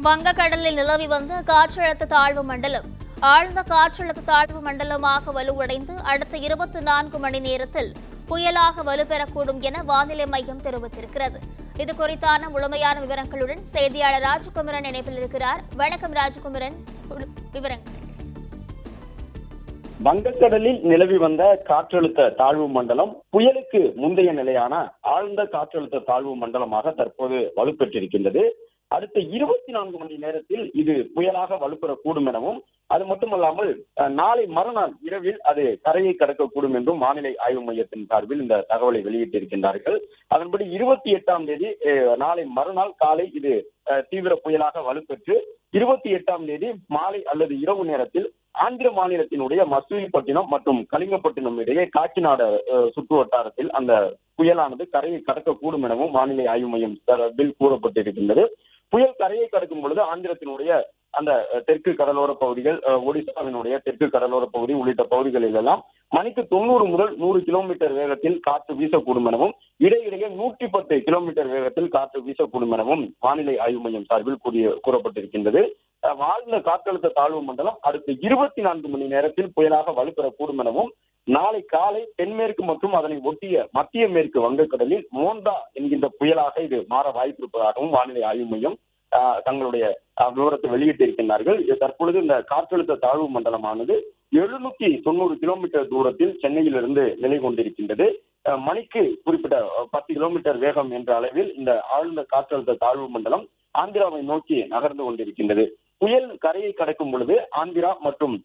வங்கக்கடலில் நிலவி வந்த காற்றழுத்த தாழ்வு மண்டலம் ஆழ்ந்த காற்றழுத்த தாழ்வு மண்டலமாக வலுவடைந்து அடுத்த 24 மணி நேரத்தில் புயலாக வலுப்பெறக்கூடும் என வானிலை மையம் தெரிவித்திருக்கிறது. இது குறித்தான முழுமையான விவரங்களுடன் செய்தியாளர் ராஜகுமரன் இணைப்பில் இருக்கிறார். வணக்கம் ராஜகுமரன், விவரங்கள். வங்கக்கடலில் நிலவி வந்த காற்றழுத்த தாழ்வு மண்டலம் புயலுக்கு முந்தைய நிலையான ஆழ்ந்த காற்றழுத்த தாழ்வு மண்டலமாக தற்போது வலுப்பெற்றிருக்கின்றது. அடுத்த 24 மணி நேரத்தில் இது புயலாக வலுப்பெறக்கூடும் எனவும், அது மட்டுமல்லாமல் நாளை மறுநாள் இரவில் அது கரையை கடக்கக்கூடும் என்றும் வானிலை ஆய்வு மையத்தின் சார்பில் இந்த தகவலை வெளியிட்டிருக்கின்றார்கள். அதன்படி 28ஆம் தேதி நாளை மறுநாள் காலை இது தீவிர புயலாக வலுப்பெற்று 28ஆம் தேதி மாலை அல்லது இரவு நேரத்தில் ஆந்திர மாநிலத்தினுடைய மசூலிப்பட்டினம் மற்றும் கலிங்கப்பட்டினம் இடையே காக்கிநாடு சுற்று வட்டாரத்தில் அந்த புயலானது கரையை கடக்கக்கூடும் எனவும் வானிலை ஆய்வு மையம் சார்பில் கூறப்பட்டிருக்கின்றது. புயல் கரையை கடக்கும் பொழுது ஆந்திரத்தினுடைய அந்த தெற்கு கடலோர பகுதிகள், ஒடிசாவினுடைய தெற்கு கடலோர பகுதி உள்ளிட்ட பகுதிகளில் எல்லாம் மணிக்கு 90 முதல் 100 கிலோமீட்டர் வேகத்தில் காற்று வீசக்கூடும் எனவும், இடையிடையே 110 கிலோமீட்டர் வேகத்தில் காற்று வீசக்கூடும் எனவும் வானிலை ஆய்வு மையம் சார்பில் கூறப்பட்டிருக்கின்றது. ஆழ்ந்த காற்றழுத்த தாழ்வு மண்டலம் அடுத்த 24 மணி நேரத்தில் புயலாக வலுப்பெறக்கூடும் எனவும், நாளை காலை தென்மேற்கு மற்றும் அதனை ஒட்டிய மத்திய மேற்கு வங்கக்கடலில் மோண்டா என்கின்ற புயலாக இது மாற வாய்ப்பிருப்பதாகவும் வானிலை ஆய்வு மையம் தங்களுடைய விவரத்தை வெளியிட்டிருக்கின்றார்கள். தற்பொழுது இந்த காற்றழுத்த தாழ்வு மண்டலமானது 790 கிலோமீட்டர் தூரத்தில் சென்னையிலிருந்து நிலை கொண்டிருக்கின்றது. மணிக்கு குறிப்பிட்ட 10 கிலோமீட்டர் வேகம் என்ற அளவில் இந்த ஆழ்ந்த காற்றழுத்த தாழ்வு மண்டலம் ஆந்திராவை நோக்கி நகர்ந்து கொண்டிருக்கின்றது. புயல் கரையை கடக்கும் பொழுது ஆந்திரா மற்றும்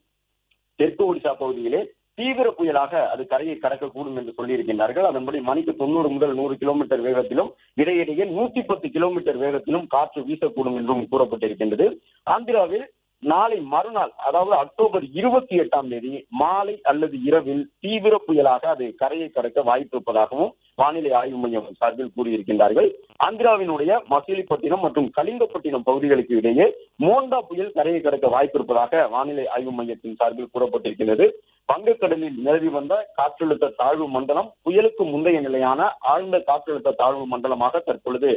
தெற்கு ஒடிசா பகுதியிலே தீவிர புயலாக அது கரையை கடக்கக்கூடும் என்று சொல்லியிருக்கின்றார்கள். அதன்படி மணிக்கு 90 முதல் 100 கிலோமீட்டர் வேகத்திலும் இடையிடையே 110 கிலோமீட்டர் வேகத்திலும் காற்று வீசக்கூடும் என்றும் கூறப்பட்டிருக்கின்றது. ஆந்திராவில் நாளை மறுநாள், அதாவது அக்டோபர் 28ஆம் தேதி மாலை அல்லது இரவில் தீவிர புயலாக அது கரையை கடக்க வாய்ப்பிருப்பதாகவும் வானிலை ஆய்வு மையம் சார்பில் கூறியிருக்கின்றார்கள். ஆந்திராவினுடைய மசூலிப்பட்டினம் மற்றும் கலிங்கப்பட்டினம் பகுதிகளுக்கு இடையே மோண்டா புயல் கரையை கடக்க வாய்ப்பிருப்பதாக வானிலை ஆய்வு மையத்தின் சார்பில் கூறப்பட்டிருக்கிறது. வங்கக்கடலில் நிலவி வந்த காற்றழுத்த தாழ்வு மண்டலம் புயலுக்கு முந்தைய நிலையான ஆழ்ந்த காற்றழுத்த தாழ்வு மண்டலமாக தற்பொழுது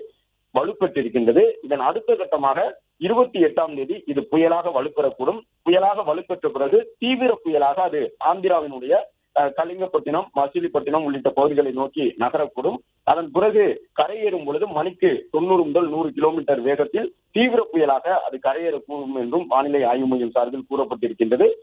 வலுப்பெற்றிருக்கின்றது. இதன் அடுத்த கட்டமாக 28ஆம் தேதி இது புயலாக வலுப்பெறக்கூடும். புயலாக வலுப்பெற்ற பிறகு தீவிர புயலாக அது ஆந்திராவினுடைய கலிங்கப்பட்டினம், மசூலிப்பட்டினம் உள்ளிட்ட பகுதிகளை நோக்கி நகரக்கூடும். அதன் பிறகு கரையேறும் பொழுது மணிக்கு 90 முதல் 100 கிலோமீட்டர் வேகத்தில் தீவிர புயலாக அது கரையேறக்கூடும் என்றும் வானிலை ஆய்வு மையம் சார்பில் கூறப்பட்டிருக்கின்றது.